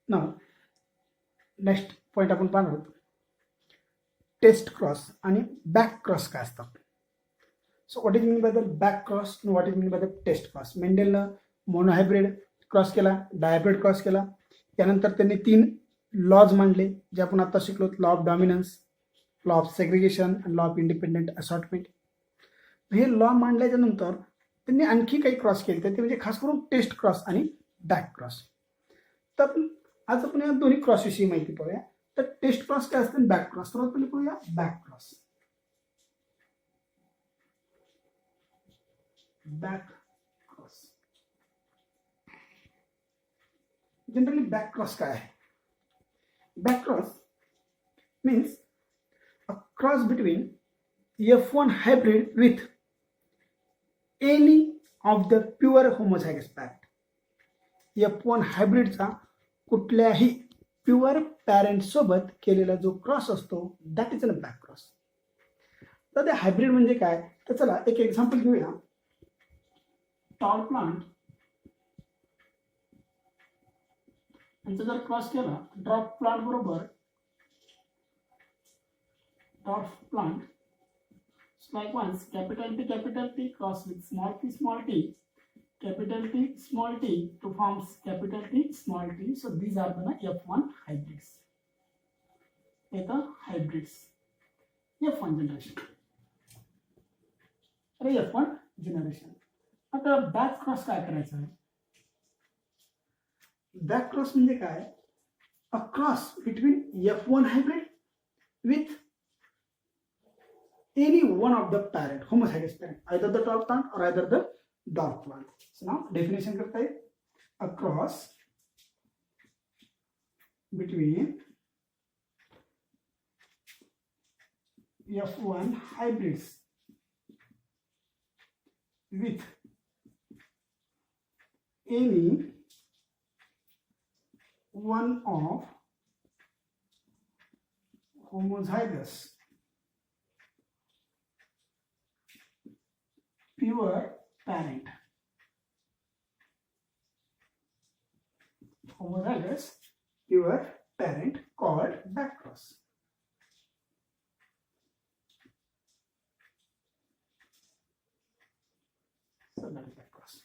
नाव next point आपण पाहणार आहोत टेस्ट क्रॉस आणि बॅक क्रॉस काय असतात. So what is mean by the back cross आणि what is mean by the test cross. मेंडेलनं मोनोहायब्रिड क्रॉस केला, डायहायब्रिड क्रॉस केला, त्यानंतर त्यांनी 3 लॉज मांडले जे आपण आता शिकलो. Law of dominance, law of segregation आणि लॉ ऑफ इंडिपेंडेंट असॉर्टमेंट. हे लॉ मांडल्याच्या नंतर त्यांनी आणखी काही क्रॉस केले ते म्हणजे खास करून टेस्ट क्रॉस आणि बॅक क्रॉस. तर आज आपण या दोन्ही क्रॉस विषयी माहिती पाहूया. तर टेस्ट क्रॉस काय असते, बॅक क्रॉस. सर्वात पहिले पाहूया back cross. Back cross generally back cross काय आहे. Back cross means a cross between F1 hybrid with any of the pure homozygous parent. F1 हायब्रिडचा कुठल्याही प्युअर पॅरेंट सोबत केलेला जो क्रॉस असतो that is a back cross. तर ते hybrid म्हणजे काय, तर चला एक एक्झाम्पल घेऊया. टॉल प्लांट यांचा जर क्रॉस केला ड्रॉप प्लांट बरोबर drop plant, likewise capital T cross with small t, capital T small t to forms capital T small t. So these are the F1 hybrids. Eta hybrids F1 generation. अरे F1 generation. आता back cross काय करायचं आहे. Back cross म्हणजे काय, अ cross between F1 hybrid with any one of the parent homozygous parent, either the top plant or either the dwarf plant. So now definition करता है a cross between F1 hybrids with any one of homozygous pure parent, homozygous pure parent called back cross. So that is back cross.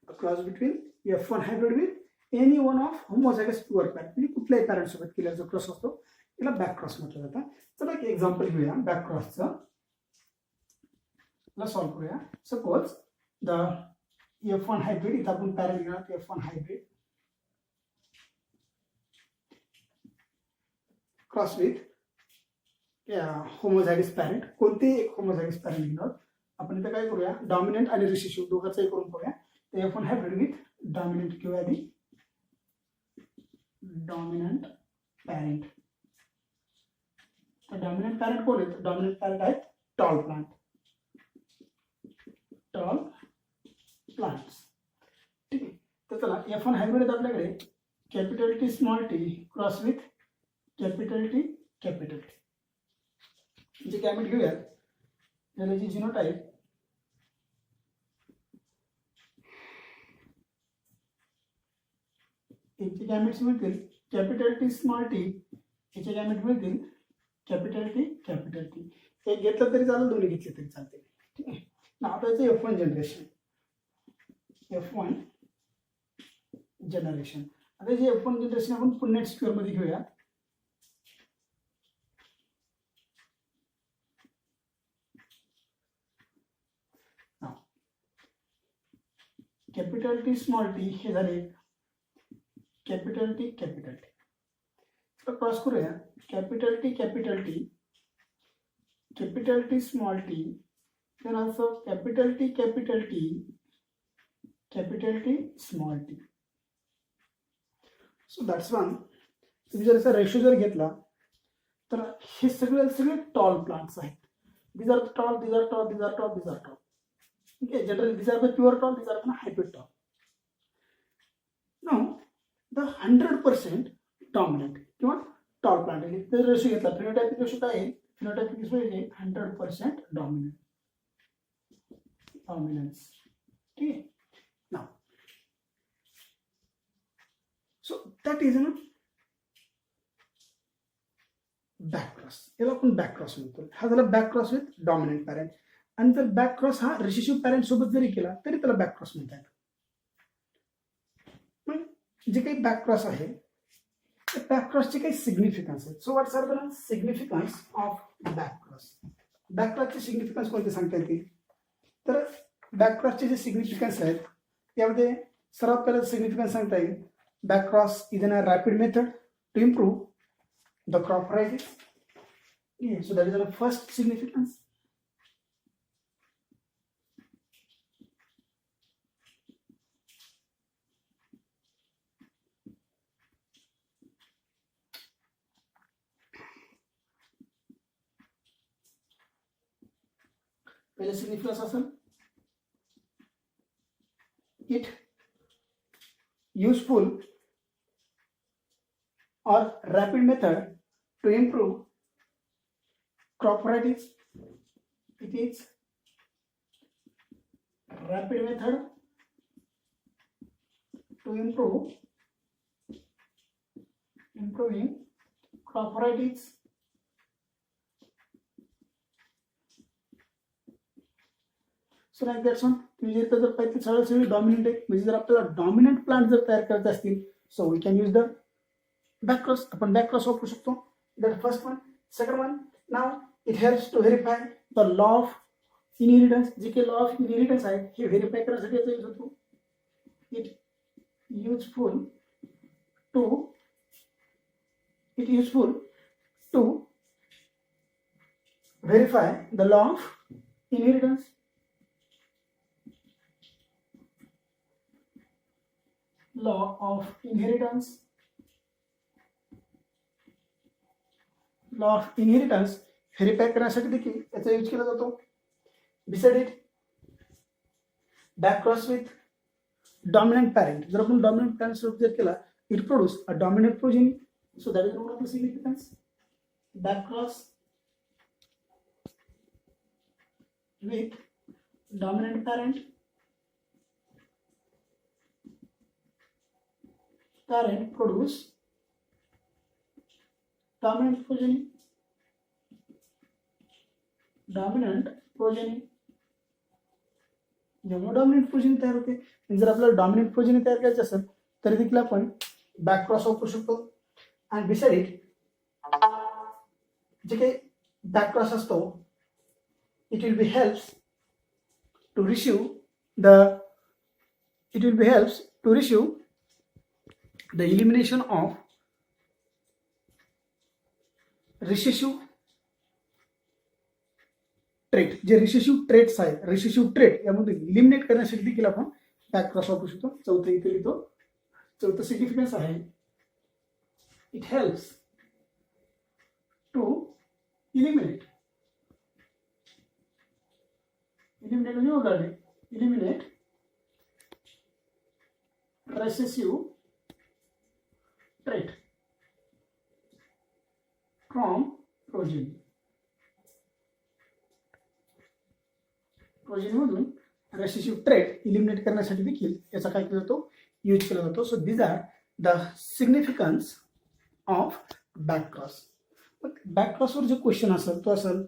A cross between F1 hybrid with any one of homozygous pure parent. म्हणजे कुठल्याही parent सोबत केलेला जो cross असतो त्याला back cross म्हटलं जातं. चला एक एक्झाम्पल घेऊया बॅक क्रॉसचं. सॉल्व करूया. सपोज द F1 हायब्रिड, इथं आपण पॅरेंट घेणार F1 hybrid cross with homozygous parent. कोणते एक होमोझायगस पॅरेंट घेणार आपण इथं काय करूया, डॉमिनंट आणि रिसेसिव्ह दोघांचाही करून पाहूया. तर F1 हायब्रिड विथ डॉमिनंट किंवा आधी डॉमिनंट पॅरेंट. तर डॉमिनंट पॅरेंट कोण आहेत, डॉमिनंट पॅरेंट आहेत टॉल प्लांट, टॉल प्लांट्स. ठीक आहे. तर चला F1 हायब्रिड आपल्याकडे capital T small T cross with capital T capital T. म्हणजे गॅमेट घेऊयात, त्याला जी जिनोटाईप याचे गॅमेट्स मिळतील कॅपिटल टी स्मॉल टी, याचे गॅमेट मिळतील कॅपिटल टी कॅपिटल टी. एक घेतलं तरी चालेल, दोन्ही घेतले तरी चालते. ठीक आहे. आता याचं F1 जनरेशन, F1 जनरेशन. आता जे F1 जनरेशन आपण पुन्हा स्क्वेअर मध्ये घेऊया. कॅपिटल टी स्मॉल टी हे झाले कॅपिटल टी कॅपिटल टी. तर क्रॉस करूया capital T capital T, capital T small T, then also capital T capital T capital T small t. So that's one. तुम्ही जर असा ratio जर घेतला तर हे सगळे टॉल प्लांट्स आहेत. these are tall, these are tall, these are tall, these are tall. Okay, generally these are the pure tall, these are the hybrid tall. Now the 100% dominant किंवा tall plant आहे तर ratio घेतला, phenotypic ratio काय आहे, phenotypic ratio आहे 100% dominant, dominance. Okay. Now, so that is ना back cross. याला आपण बॅक क्रॉस म्हणतो. हा झाला back cross with dominant parent. आणि जर बॅक क्रॉस हा रिसेसिव्ह पॅरेंट सोबत जरी केला तरी त्याला बॅक क्रॉस म्हणता येतं. मग जे काही बॅक क्रॉस आहे त्या बॅक क्रॉसचे काही सिग्निफिकन्स आहेत. So what's are the significance of back cross. Back क्रॉसचे सिग्निफिकन्स कोणते सांगता येतील? तर बॅक क्रॉसचे जे सिग्निफिकन्स आहेत त्यामध्ये सर्वात पहिला सिग्निफिकन्स सांगता येईल back cross is a rapid method to improve the crop varieties. Yeah, so that is the first significance. पहले significance असेल it useful or rapid method to improve crop varieties. It is rapid method to improving crop varieties. So like that's on. तुम्ही जर जर पाहिजे सरळ सरळ dominant आहे म्हणजे जर आपल्याला डॉमिनंट प्लांट जर तयार करायचे असतील so we can use the back cross. आपण बॅक क्रॉस वापरू शकतो. That first one. Second one, now it helps to verify the law of inheritance. जे काही लॉ ऑफ इनहेरिटन्स आहे हे व्हेरीफाय करण्यासाठी याचा यूज होतो. It useful to verify the law of inheritance. law of inheritance. law of inheritance verify करण्यासाठी देखील याचा use केला जातो. Beside it back cross with dominant parent. जर आपण डॉमिनंट पॅरेंट सोबत जर केला it produce a dominant progeny. So that is one of the significance. Back cross with dominant parent produce dominant progeny. जेव्हा डॉमिनंट प्रोजेनी तयार होते. जर आपल्याला डॉमिनंट प्रोजेनी तयार करायचे असेल तरी देखील आपण बॅक क्रॉस वापरू शकतो. आणि बिसाइड इट जे काही बॅक क्रॉस असतो it will be helps to receive the elimination of recessive trait. जे रिसेसिव्ह ट्रेट्स आहेत रिसेसिव्ह ट्रेट यामध्ये इलिमिनेट करण्यासाठी देखील आपण बॅक क्रॉस वापरू शकतो. चौथं इथे लिहितो. चौथं सिग्निफिकन्स आहे इट हेल्प्स टू इलिमिनेट म्हणजे वगळणे. Eliminate recessive trait from progeny. मधून रेसेसिव्ह ट्रेट इलिमिनेट करण्यासाठी देखील याचा काय केला जातो यूज केला जातो. So these are the significance of back cross. Back क्रॉसवर जो क्वेश्चन असेल तो असेल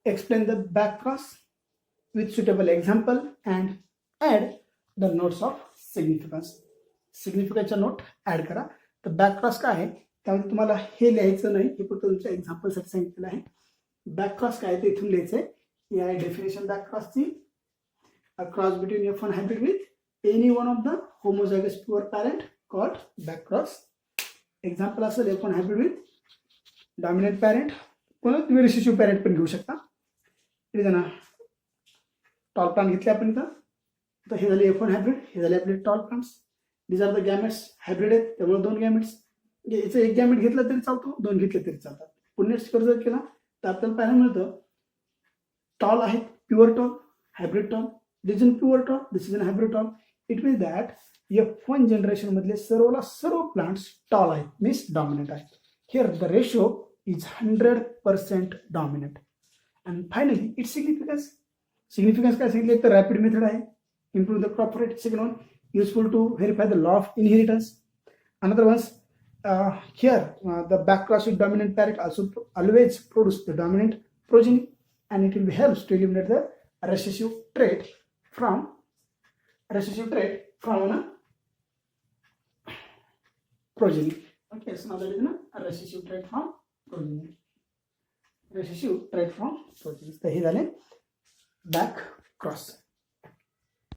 explain the back cross with suitable example and add the notes of significance. सिग्निफिकन्सच्या नोट ॲड करा. तर बॅक क्रॉस काय आहे त्यामध्ये तुम्हाला हे लिहायचं नाही, हे फक्त तुमच्या एक्झाम्पलसाठी सांगितलेलं आहे. बॅक क्रॉस काय ते इथून लिहायचं आहे. ही आहे डेफिनेशन बॅक क्रॉसची. A cross between F1 hybrid with any one of the homozygous pure parent called back cross. Example असेल F1 hybrid with dominant parent. कोणा तुम्ही रिसेसिव्ह पॅरेंट पण घेऊ शकता. इथे ना टॉल प्लांट घेतले आपण इथं. तर हे झाले F1 हायब्रिड, हे झाले आपले tall plants. These are the gametes. Hybrid आहेत त्यामुळे 2 गॅमेट्स. याचं एक गॅमेट घेतलं तरी चालतो, 2 घेतले तरी चालतात. पुन्हा जर केला तर आपल्याला पाहायला मिळतं टॉल आहेत pure tall, hybrid tall. This is pure tall, this is an hybrid tall. It means that F1 generation मधले सर्व प्लांट्स टॉल आहेत, मीन्स डॉमिनंट आहेत. Here the ratio is 100% dominant. And finally its significance. Significance काय सांगितलं तर rapid method आहे, improve the crop rate. Second one useful to verify the law of inheritance. Another one's the back cross with dominant parent also always produce the dominant progeny, and it will helps to eliminate the recessive trait from progeny. Okay, so now that is a recessive trait from progeny. So हे झाले back cross.